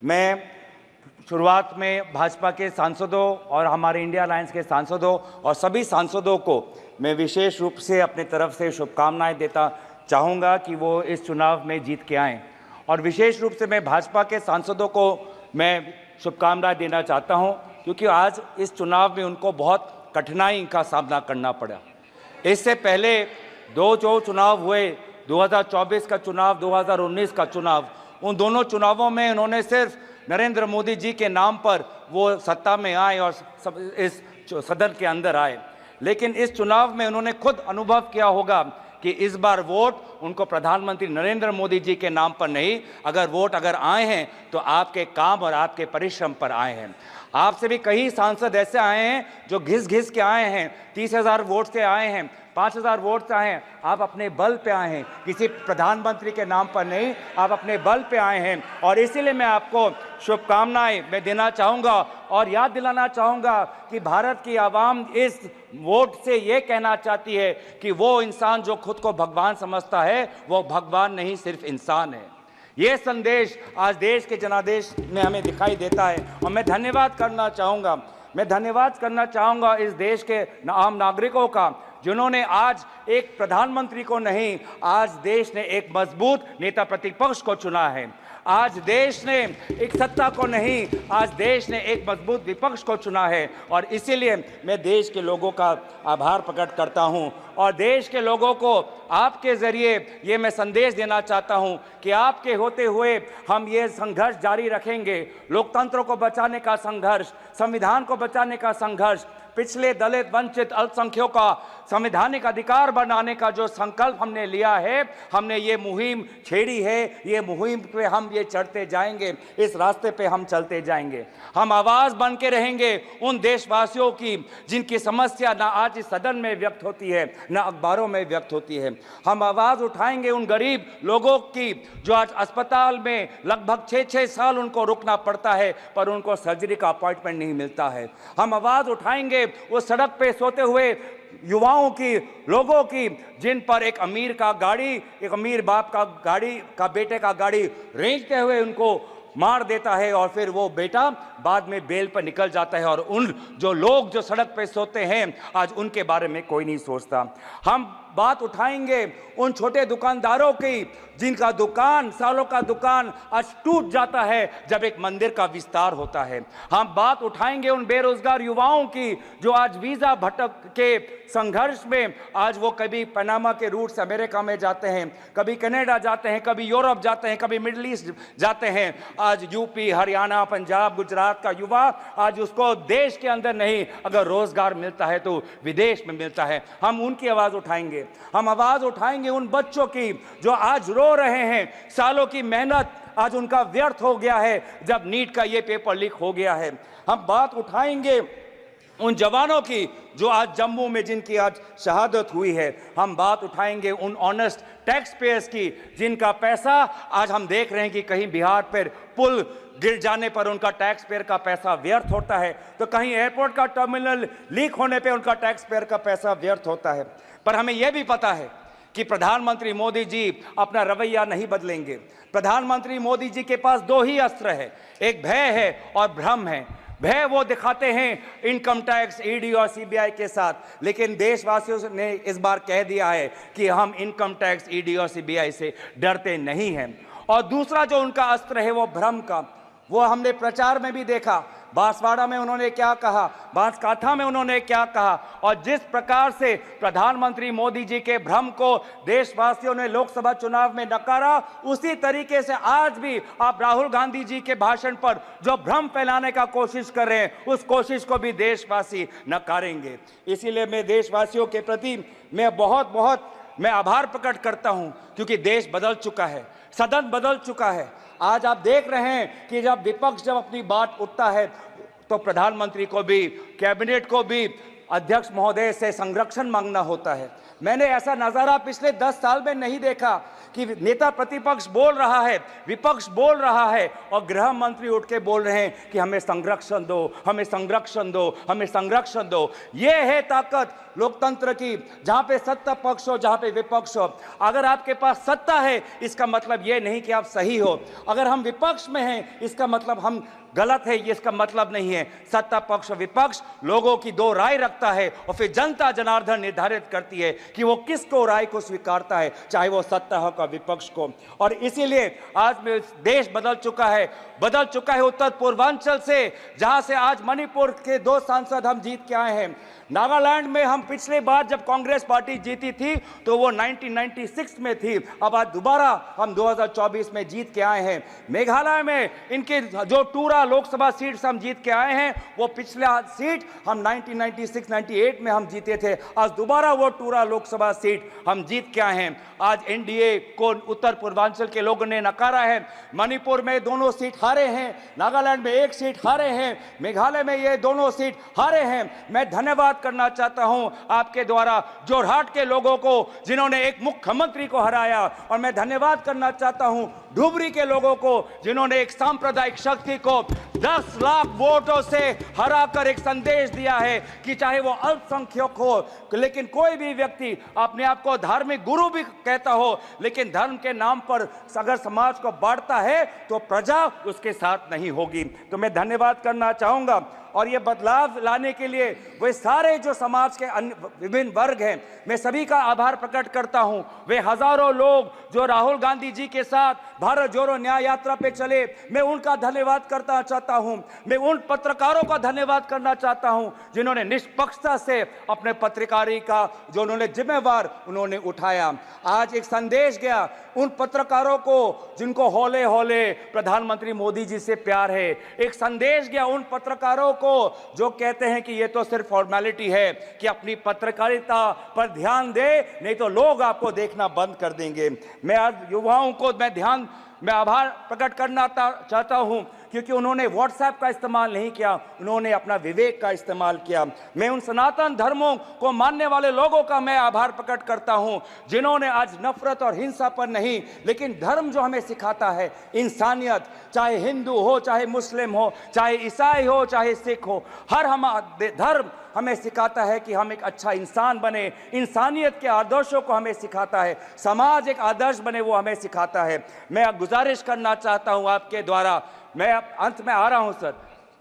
मैं शुरुआत में भाजपा के सांसदों और हमारे इंडिया अलायंस के सांसदों और सभी सांसदों को मैं विशेष रूप से अपनी तरफ से शुभकामनाएं देता चाहूँगा कि वो इस चुनाव में जीत के आएँ। और विशेष रूप से मैं भाजपा के सांसदों को मैं शुभकामनाएं देना चाहता हूं, क्योंकि आज इस चुनाव में उनको बहुत कठिनाई का सामना करना पड़ा। इससे पहले दो जो चुनाव हुए, 2024 का चुनाव, 2019 का चुनाव, उन दोनों चुनावों में उन्होंने सिर्फ नरेंद्र मोदी जी के नाम पर वो सत्ता में आए और इस सदन के अंदर आए। लेकिन इस चुनाव में उन्होंने खुद अनुभव किया होगा कि इस बार वोट उनको प्रधानमंत्री नरेंद्र मोदी जी के नाम पर नहीं, अगर आए हैं तो आपके काम और आपके परिश्रम पर आए हैं। आपसे भी कई सांसद ऐसे आए हैं जो घिस घिस के आए हैं, 30,000 वोट से आए हैं, 5,000 वोट से आए हैं। आप अपने बल पे आए हैं, किसी प्रधानमंत्री के नाम पर नहीं, आप अपने बल पे आए हैं। और इसीलिए मैं आपको शुभकामनाएं मैं देना चाहूँगा और याद दिलाना चाहूँगा कि भारत की आवाम इस वोट से ये कहना चाहती है कि वो इंसान जो खुद को भगवान समझता है वो भगवान नहीं, सिर्फ इंसान है। ये संदेश आज देश के जनादेश में हमें दिखाई देता है। और मैं धन्यवाद करना चाहूँगा इस देश के आम नागरिकों का, जिन्होंने आज एक प्रधानमंत्री को नहीं, आज देश ने एक मजबूत नेता प्रतिपक्ष को चुना है। आज देश ने एक सत्ता को नहीं, आज देश ने एक मजबूत विपक्ष को चुना है। और इसीलिए मैं देश के लोगों का आभार प्रकट करता हूं और देश के लोगों को आपके ज़रिए ये मैं संदेश देना चाहता हूं कि आपके होते हुए हम ये संघर्ष जारी रखेंगे। लोकतंत्र को बचाने का संघर्ष, संविधान को बचाने का संघर्ष, पिछले दलित वंचित अल्पसंख्यकों का संवैधानिक अधिकार बनाने का जो संकल्प हमने लिया है, हमने ये मुहिम छेड़ी है, ये मुहिम पे हम ये चढ़ते जाएंगे, इस रास्ते पे हम चलते जाएंगे। हम आवाज़ बन के रहेंगे उन देशवासियों की जिनकी समस्या ना आज इस सदन में व्यक्त होती है, ना अखबारों में व्यक्त होती है। हम आवाज़ उठाएंगे उन गरीब लोगों की जो आज अस्पताल में लगभग 6-6 साल उनको रुकना पड़ता है पर उनको सर्जरी का अपॉइंटमेंट नहीं मिलता है। हम आवाज़ उठाएंगे वो सड़क पे सोते हुए युवाओं की, लोगों की, जिन पर एक अमीर बाप का गाड़ी का बेटे का गाड़ी रेंगते हुए उनको मार देता है और फिर वो बेटा बाद में बेल पर निकल जाता है। और उन जो लोग जो सड़क पे सोते हैं आज उनके बारे में कोई नहीं सोचता। हम बात उठाएंगे उन छोटे दुकानदारों की जिनका दुकान, सालों का दुकान आज टूट जाता है जब एक मंदिर का विस्तार होता है। हम बात उठाएंगे उन बेरोजगार युवाओं की जो आज वीज़ा भटक के संघर्ष में आज वो कभी पनामा के रूट से अमेरिका में जाते हैं, कभी कनाडा जाते हैं, कभी यूरोप जाते हैं, कभी मिडिल ईस्ट जाते हैं। आज यूपी, हरियाणा, पंजाब, गुजरात का युवा आज उसको देश के अंदर नहीं, अगर रोजगार मिलता है तो विदेश में मिलता है। हम उनकी आवाज़ उठाएंगे। हम आवाज़ उठाएंगे उन बच्चों की जो आज रो रहे हैं, सालों की मेहनत आज उनका व्यर्थ हो गया है जब नीट का ये पेपर लीक हो गया है। हम बात उठाएंगे उन जवानों की जो आज जम्मू में जिनकी आज शहादत हुई है। हम बात उठाएंगे उन ऑनेस्ट टैक्स पेयर्स की जिनका पैसा आज हम देख रहे हैं कि कहीं बिहार पर पुल गिर जाने पर उनका टैक्स पेयर का पैसा व्यर्थ होता है, तो कहीं एयरपोर्ट का टर्मिनल लीक होने पर उनका टैक्स पेयर का पैसा व्यर्थ होता है। पर हमें यह भी पता है कि प्रधानमंत्री मोदी जी अपना रवैया नहीं बदलेंगे। प्रधानमंत्री मोदी जी के पास दो ही अस्त्र है, एक भय है और भ्रम है। भय वो दिखाते हैं इनकम टैक्स, ईडी और सीबीआई के साथ, लेकिन देशवासियों ने इस बार कह दिया है कि हम इनकम टैक्स, ईडी और सीबीआई से डरते नहीं हैं। और दूसरा जो उनका अस्त्र है वो भ्रम का, वो हमने प्रचार में भी देखा। बांसवाड़ा में उन्होंने क्या कहा, बांसकाठा में उन्होंने क्या कहा, और जिस प्रकार से प्रधानमंत्री मोदी जी के भ्रम को देशवासियों ने लोकसभा चुनाव में नकारा, उसी तरीके से आज भी आप राहुल गांधी जी के भाषण पर जो भ्रम फैलाने का कोशिश कर रहे हैं, उस कोशिश को भी देशवासी नकारेंगे। इसीलिए मैं देशवासियों के प्रति मैं आभार प्रकट करता हूं, क्योंकि देश बदल चुका है, सदन बदल चुका है। आज आप देख रहे हैं कि जब विपक्ष अपनी बात उठता है तो प्रधानमंत्री को भी, कैबिनेट को भी अध्यक्ष महोदय से संरक्षण मांगना होता है। मैंने ऐसा नजारा पिछले 10 साल में नहीं देखा कि नेता प्रतिपक्ष बोल रहा है, विपक्ष बोल रहा है और गृह मंत्री उठ के बोल रहे हैं कि हमें संरक्षण दो, हमें संरक्षण दो, हमें संरक्षण दो। ये है ताकत लोकतंत्र की, जहां पे सत्ता पक्ष हो, जहां पे विपक्ष हो। अगर आपके पास सत्ता है इसका मतलब ये नहीं कि आप सही हो, अगर हम विपक्ष में हैं इसका मतलब हम गलत है, ये इसका मतलब नहीं है। सत्ता पक्ष और विपक्ष लोगों की दो राय रखता है और फिर जनता जनार्दन निर्धारित करती है कि वो किसको राय को स्वीकारता है, चाहे वो सत्ता हो का विपक्ष को। और इसीलिए आज में देश बदल चुका है उत्तर पूर्वांचल से, जहां से आज मणिपुर के 2 सांसद हम जीत के आए हैं। नागालैंड में हम पिछले बार जब कांग्रेस पार्टी जीती थी तो वो 1996 में थी, अब आज दोबारा हम 2024 में जीत के आए हैं। मेघालय में इनके जो टूरा लोकसभा सीट हम जीत के आए हैं, वो पिछला सीट हम 1996-98 में हम जीते थे, आज दोबारा वो टूरा लोकसभा सीट हम जीत के आए हैं। आज एनडीए को उत्तर पूर्वांचल के लोगों ने नकारा है। मणिपुर में दोनों सीट हारे हैं, नागालैंड में 1 सीट हारे हैं, मेघालय में ये दोनों सीट हारे हैं। मैं धन्यवाद करना चाहता हूं आपके द्वारा जोरहाट के लोगों को जिन्होंने एक मुख्यमंत्री को हराया, और मैं धन्यवाद करना चाहता हूं धुबरी के लोगों को जिन्होंने एक सांप्रदायिक शक्ति को 10 लाख वोटों से हराकर एक संदेश दिया है कि चाहे वो अल्पसंख्यक हो, लेकिन कोई भी व्यक्ति अपने आप को धार्मिक गुरु भी कहता हो, लेकिन धर्म के नाम पर अगर समाज को बांटता है तो प्रजा उसके साथ नहीं होगी। तो मैं धन्यवाद करना चाहूंगा। और ये बदलाव लाने के लिए वे सारे जो समाज के विभिन्न वर्ग हैं, मैं सभी का आभार प्रकट करता हूं। वे हजारों लोग जो राहुल गांधी जी के साथ भारत जोड़ो न्याय यात्रा पे चले, मैं उनका धन्यवाद करना चाहता हूं। मैं उन पत्रकारों का धन्यवाद करना चाहता हूं जिन्होंने निष्पक्षता से अपने पत्रकारी का जो उन्होंने जिम्मेवार उन्होंने उठाया। आज एक संदेश गया उन पत्रकारों को जिनको हौले हौले प्रधानमंत्री मोदी जी से प्यार है। एक संदेश गया उन पत्रकारों को जो कहते हैं कि ये तो सिर्फ फॉर्मेलिटी है, कि अपनी पत्रकारिता पर ध्यान दे, नहीं तो लोग आपको देखना बंद कर देंगे। मैं आज युवाओं को मैं आभार प्रकट करना चाहता हूं क्योंकि उन्होंने व्हाट्सएप का इस्तेमाल नहीं किया, उन्होंने अपना विवेक का इस्तेमाल किया। मैं उन सनातन धर्मों को मानने वाले लोगों का मैं आभार प्रकट करता हूं जिन्होंने आज नफरत और हिंसा पर नहीं, लेकिन धर्म जो हमें सिखाता है इंसानियत, चाहे हिंदू हो, चाहे मुस्लिम हो, चाहे ईसाई हो, चाहे सिख हो, धर्म हमें सिखाता है कि हम एक अच्छा इंसान बने। इंसानियत के आदर्शों को हमें सिखाता है, समाज एक आदर्श बने वो हमें सिखाता है। मैं गुजारिश करना चाहता हूं आपके द्वारा, मैं अंत में आ रहा हूं सर,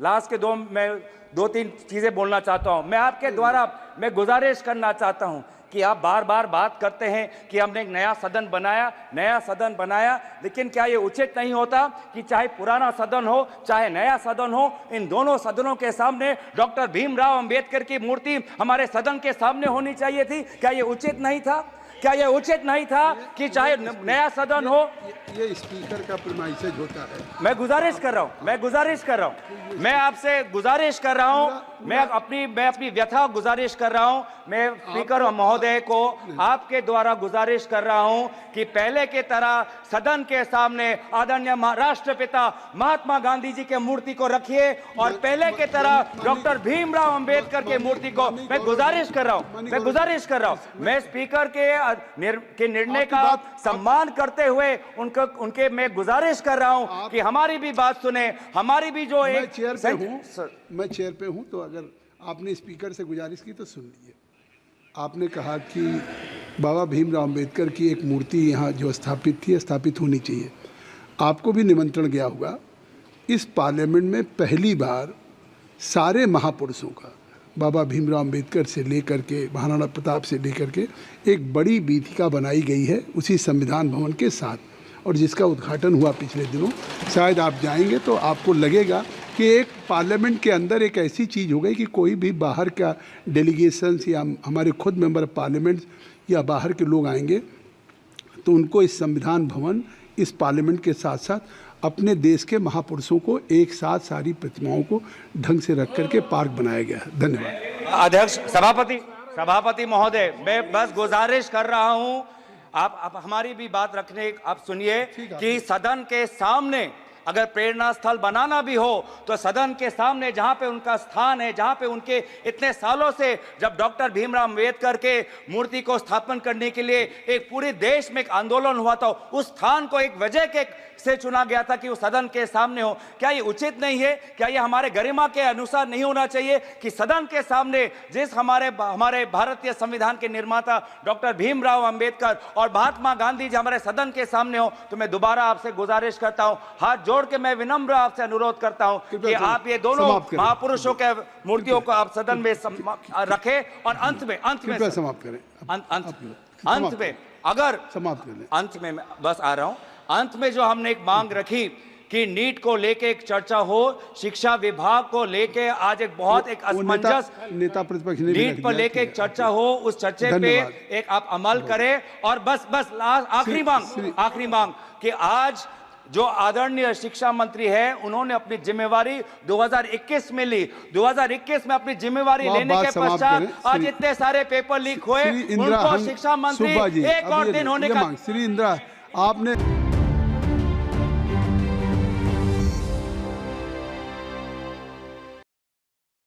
लास्ट के मैं 2-3 चीजें बोलना चाहता हूं। मैं आपके द्वारा मैं गुजारिश करना चाहता हूं कि आप बार बार बात करते हैं कि हमने एक नया सदन बनाया, लेकिन क्या ये उचित नहीं होता कि चाहे पुराना सदन हो चाहे नया सदन हो, इन दोनों सदनों के सामने डॉक्टर भीमराव अंबेडकर की मूर्ति हमारे सदन के सामने होनी चाहिए थी? क्या ये उचित नहीं था? क्या यह उचित नहीं था कि चाहे नया सदन हो? ये स्पीकर का प्रीमाइसेज होता है। मैं गुजारिश कर रहा हूं, मैं आपसे गुजारिश कर रहा हूं, मैं अपनी व्यथा गुजारिश कर रहा हूं। मैं स्पीकर महोदय को आपके द्वारा गुजारिश कर रहा हूं कि पहले के तरह सदन के सामने आदरणीय राष्ट्रपिता महात्मा गांधी जी के मूर्ति को रखिए और पहले के तरह डॉक्टर भीमराव अंबेडकर के मूर्ति को मैं गुजारिश कर रहा हूं। मैं स्पीकर के निर्णय का सम्मान करते हुए उनके मैं गुजारिश कर रहा हूं कि हमारी भी बात सुने, हमारी भी जो मैं चेयर पे हूं तो अगर आपने स्पीकर से गुजारिश की तो सुन लीजिए। आपने कहा कि बाबा भीमराव अंबेडकर की एक मूर्ति यहाँ जो स्थापित होनी चाहिए। आपको भी निमंत्रण गया होगा। इस पार्लियामेंट में पहली बार सारे महापुरुषों का, बाबा भीमराव अंबेडकर से लेकर के महाराणा प्रताप से लेकर के एक बड़ी वीथिका बनाई गई है उसी संविधान भवन के साथ, और जिसका उद्घाटन हुआ पिछले दिनों। शायद आप जाएंगे तो आपको लगेगा कि एक पार्लियामेंट के अंदर एक ऐसी चीज़ हो गई कि कोई भी बाहर का डेलीगेशंस या हमारे खुद मेंबर ऑफ पार्लियामेंट या बाहर के लोग आएंगे तो उनको इस संविधान भवन, इस पार्लियामेंट के साथ साथ अपने देश के महापुरुषों को एक साथ सारी प्रतिमाओं को ढंग से रख करके पार्क बनाया गया है। धन्यवाद। अध्यक्ष सभापति महोदय, मैं बस गुजारिश कर रहा हूं आप हमारी भी बात रखने, आप सुनिए कि सदन के सामने अगर प्रेरणा स्थल बनाना भी हो तो सदन के सामने जहां पे उनका स्थान है, जहां पे उनके इतने सालों से जब डॉक्टर भीमराव अंबेडकर के मूर्ति को स्थापन करने के लिए एक पूरे देश में एक आंदोलन हुआ था, उस स्थान को एक वजह के से चुना गया था कि वो सदन के सामने हो। क्या ये उचित नहीं है? क्या ये हमारे गरिमा के अनुसार नहीं होना चाहिए कि सदन के सामने जिस हमारे भारतीय संविधान के निर्माता डॉक्टर भीमराव अंबेडकर और महात्मा गांधी जी हमारे सदन के सामने हो? तो मैं दोबारा आपसे गुजारिश करता हूं, हाथ जोड़ के मैं विनम्र आपसे अनुरोध करता हूं कि आप ये दोनों महापुरुषों के मूर्तियों को आप सदन में रखें और अंत में समाप्त करें। अंत में अगर समाप्त करें, अंत में मैं बस आ रहा हूं, अंत में जो हमने एक मांग रखी कि नीट को लेके एक चर्चा हो, शिक्षा विभाग को लेके आज एक बहुत एक असमंजस नेता प्रतिपक्ष ने नीट पर लेके एक चर्चा हो, उस चर्चे पे एक आप अमल करें। और बस आखिरी मांग कि आज जो आदरणीय शिक्षा मंत्री है उन्होंने अपनी जिम्मेवारी 2021 में ली, 2021 में अपनी जिम्मेवारी लेने के पश्चात आज इतने सारे पेपर लीक हुए, उनको शिक्षा मंत्री एक और दिन होने का श्री इंदिरा आपने